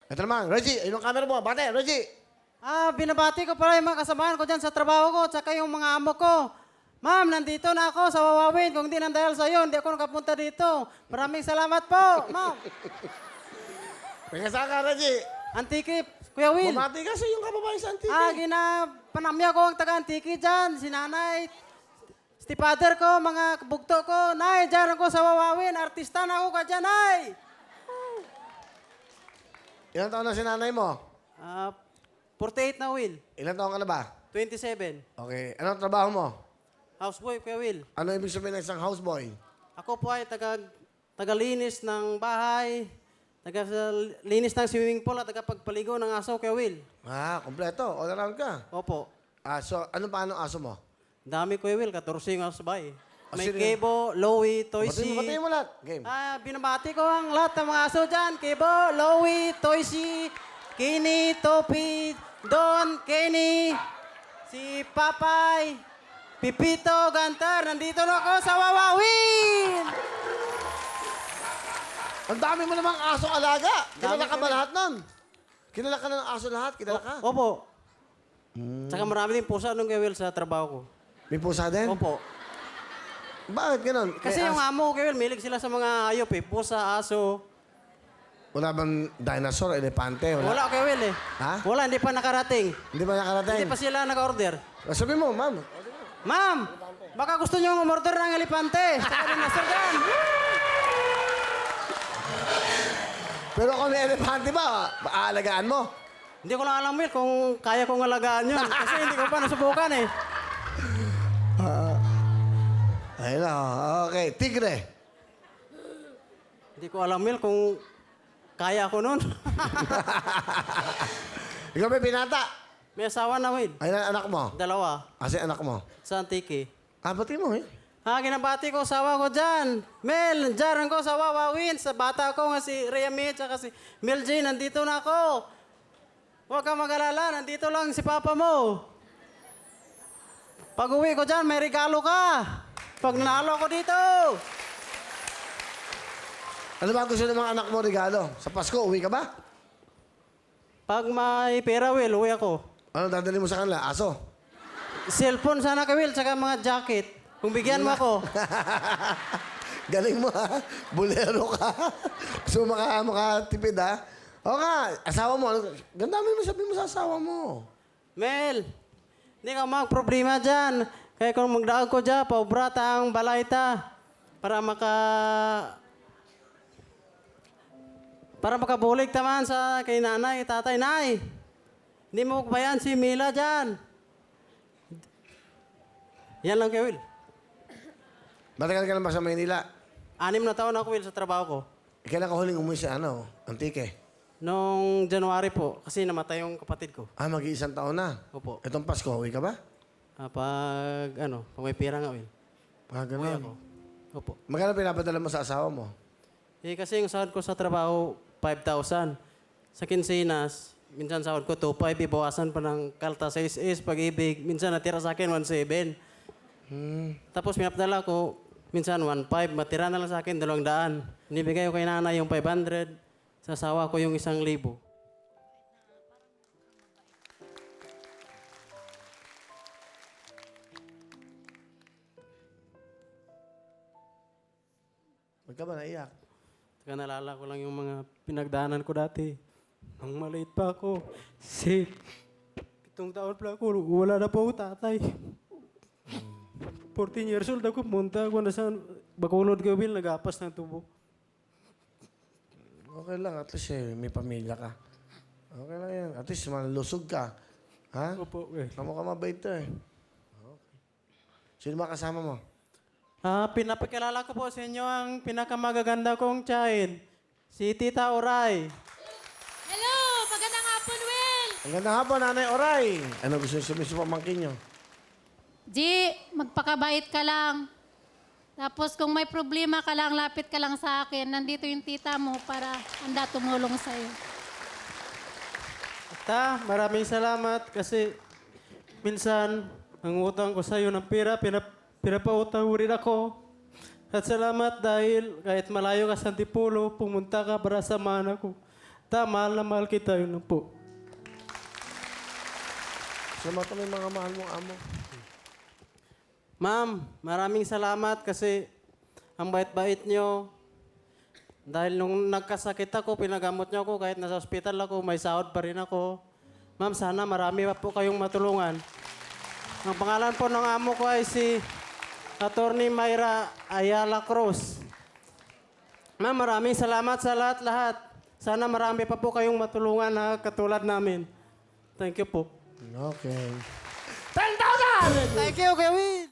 Ito naman, Reggie, ayun ang camera mo. Bate, Reggie. Binabati ko pala yung mga kasamahan ko dyan sa trabaho ko, tsaka yung mga amo ko. Ma'am, nandito na ako sa Wawawin. Kung di nang dahil sa'yo, hindi ako nakapunta dito. Maraming salamat po, ma'am. Pagkasaan ka, Reggie. Antiki, Kuya Will. Bumati ka sa iyong kababayan sa Antique. Panamya ko ang taga-Antiki dyan. Si nanay, stepfather ko, mga bugto ko. Nay, dyan ako sa Wawawin. Artista na ako ka dyan, nay. Ilang taon na si nanay mo? 48 na, Will. Ilang taon ka na ba? 27. Okay. Anong trabaho mo? Houseboy, Kuya Will. Ano ibig sabihin ng isang houseboy? Ako po ay tagalinis ng bahay, tagalinis ng swimming pool at tagapagpaligo ng aso, Kuya Will. Kompleto. All around ka. Opo. So, ano pa anong aso mo? Dami, Kuya Will. 14 yung aso sa bahay. May sino yun? Kebo, Lowy, Toysy. Batiin mo lahat. Game. Binabati ko ang lahat ng mga aso dyan. Kebo, Lowy, Toysy, Kenny, Topi, Don, Kenny, si Papay, Pipito, Gantar. Nandito na ako sa Wawawin! Ang dami mo namang aso alaga. Kilala Dami ka ba kami. lahat nun? Kilala ka ng aso lahat? Kilala ka? Opo. Tsaka marami din pusa nung Kuya Will sa trabaho ko. May pusa din? Opo. Bakit ganun? Kasi yung amo ko, Kuya Will, milig sila sa mga hayop eh. Pusa, aso. Wala bang dinosaur, elepante? Wala. Wala, Kuya Will eh. Ha? Wala, hindi pa nakarating. Hindi ba nakarating? Hindi pa sila naka-order. Sabi mo, ma'am. Ma'am, baka gusto nyo umorder ng elepante. Saka rin nasa dyan. Pero kung may elepante ba, aalagaan mo? Hindi ko lang alam, Will, kung kaya kong alagaan yun. Kasi hindi ko pa nasubukan eh. Ayun na. Okay. Tigre. Hindi ko alam, Will, kung kaya ko nun. Ikaw may binata. May asawa na, Will. Ayun ang anak mo. Dalawa. Kasi anak mo. Sa Antique. Bati mo eh. Ginabati ko asawa ko dyan. Mel, dyan ko sa Wawawin. Sa bata ko nga si Rhea May, tsaka si Mel J. Nandito na ako. Huwag kang mag-alala. Nandito lang si papa mo. Pag uwi ko dyan, may regalo ka. Pag nanalo ako dito. Ano ba gusto ng mga anak mo regalo? Sa Pasko, uwi ka ba? Pag may pera, Will, uwi ako. Ano dadali mo sa kanila? Aso? Cellphone sana ka, Will, tsaka mga jacket. Kung bigyan mo ako. Galing mo ha. Bulero ka. Gusto mo makatipid ha. O nga, asawa mo. Ganda mo sabi mo sa asawa mo. Mel, hindi ka mag-problema dyan. Kaya kung magdaag ko dyan, paubrata ang balayta. Para makabulig taman sa kay nanay, tatay, nay. Hindi mo bayan si Mila dyan. Yan lang kay Will. Matagal ka na ba sa Maynila? 6 na taon ako, Will, sa trabaho ko. Kailan ka huling umuwi sa Antique? Noong January po, kasi namatay yung kapatid ko. Mag-iisang taon na. Opo. Itong Pasko, uwi ka ba? Pag may pera nga, Will. Uwi ako. Ganun. Opo. Magkano pinapadala mo sa asawa mo? Kasi yung sahod ko sa trabaho, 5,000. Sa Kinsinas, minsan sahod ko 2,500, ibawasan pa ng kalta 6S, pag-ibig. Minsan natira sa akin 1,700. Tapos pinapadala ko, minsan 1,500, matira na lang sa akin 200. Nibigay ko kay nanay yung 500, sa asawa ko yung 1,000. Ba't ka ba naiyak? Saka nalala ko lang yung mga pinagdaanan ko dati. Nung maliit pa ako, 7 taon pa ako, wala na po ako tatay. 14 years old ako, punta ako na sa Bacolod ko, Will, nag-apas ng tubo. Okay lang, at least may pamilya ka. Okay lang yan. At least malusog ka. Ha? Opo, Will. Kamu ka mabait to eh. Okay. Sino ba kasama mo? Pinapakilala ko po sa inyo ang pinakamagaganda kong child, si Tita Oray. Hello! Magandang hapon, Will! Ang ganda hapon, Nanay Oray. Ano gusto niyo sabihin sa pamangkin niyo? G, magpakabait ka lang. Tapos kung may problema ka lang, lapit ka lang sa akin. Nandito yung tita mo para handa tumulong sa'yo. Ta, maraming salamat kasi minsan ang utang ko sa iyo ng pera, pinapautang rin ako. At salamat dahil kahit malayo ka sa Antipolo, pumunta ka para samahan ako. mahal na mahal kita, yun lang po. Salamat mo yung mga mahal mong amo. Ma'am, maraming salamat kasi ang bait-bait nyo. Dahil nung nagkasakit ako, pinagamot nyo ako. Kahit nasa ospital ako, may sahod pa rin ako. Ma'am, sana marami pa po kayong matulungan. Ang pangalan po ng amo ko ay si Attorney Mayra Ayala Cruz. Ma'am, maraming salamat sa lahat-lahat. Sana marami pa po kayong matulungan na katulad namin. Thank you po. Okay. 10,000! Thank you, Kevin!